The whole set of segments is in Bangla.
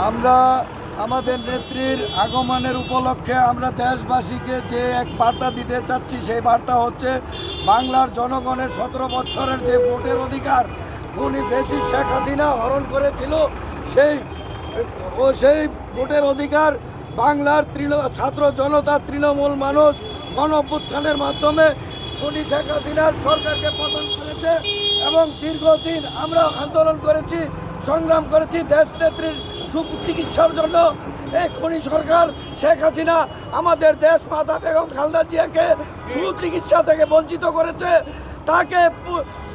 আমরা আমাদের নেত্রীর আগমনের উপলক্ষে আমরা দেশবাসীকে যে এক বার্তা দিতে চাচ্ছি, সেই বার্তা হচ্ছে বাংলার জনগণের 17 বৎসরের যে ভোটের অধিকার উনি ফ্যাসিস্ট শেখ হাসিনা হরণ করেছিল, সেই ভোটের অধিকার বাংলার ছাত্র জনতা, তৃণমূল মানুষ গণ অভ্যুত্থানের মাধ্যমে উনি শেখ হাসিনার সরকারকে পতন করেছে। এবং দীর্ঘদিন আমরা আন্দোলন করেছি, সংগ্রাম করেছি দেশ নেত্রীর সুচিকিৎসার জন্য। এই খনি সরকার শেখ হাসিনা আমাদের দেশ মাতা বেগম খালেদা জিয়াকে সুচিকিৎসা থেকে বঞ্চিত করেছে। তাকে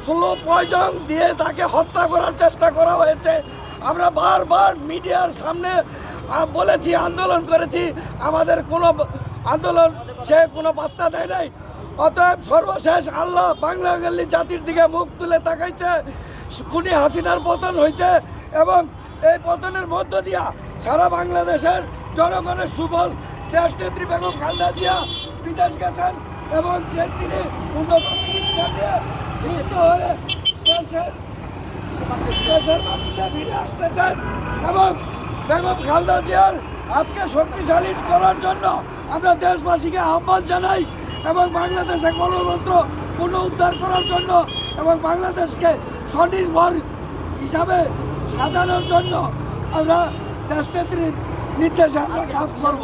স্লো পয়জন দিয়ে তাকে হত্যা করার চেষ্টা করা হয়েছে। আমরা বারবার মিডিয়ার সামনে বলেছি, আন্দোলন করেছি, আমাদের কোনো আন্দোলন সে কোনো বার্তা দেয় নাই। অতএব সর্বশেষ আল্লাহ বাংলাদেশি জাতির দিকে মুখ তুলে তাকাইছে, খুনি হাসিনার পতন হয়েছে এবং এই পতনের মধ্য দিয়া সারা বাংলাদেশের জনগণের সুফল। দেশ নেত্রী বেগম খালেদা জিয়া বিদেশ গেছেন এবং যে তিনি উন্নত চিকিৎসা দিয়ে সুস্থ হয়ে দেশের মাটিতে ফিরে আসতেছেন। এবং বেগম খালেদা জিয়ার হাতকে শক্তিশালী করার জন্য আমরা দেশবাসীকে আহ্বান জানাই এবং বাংলাদেশে গণতন্ত্র পুনরুদ্ধার করার জন্য এবং বাংলাদেশকে স্বনির্ভর হিসাবে সাজানোর জন্য আমরা দেশনেত্রীর নির্দেশে আমরা কাজ করব।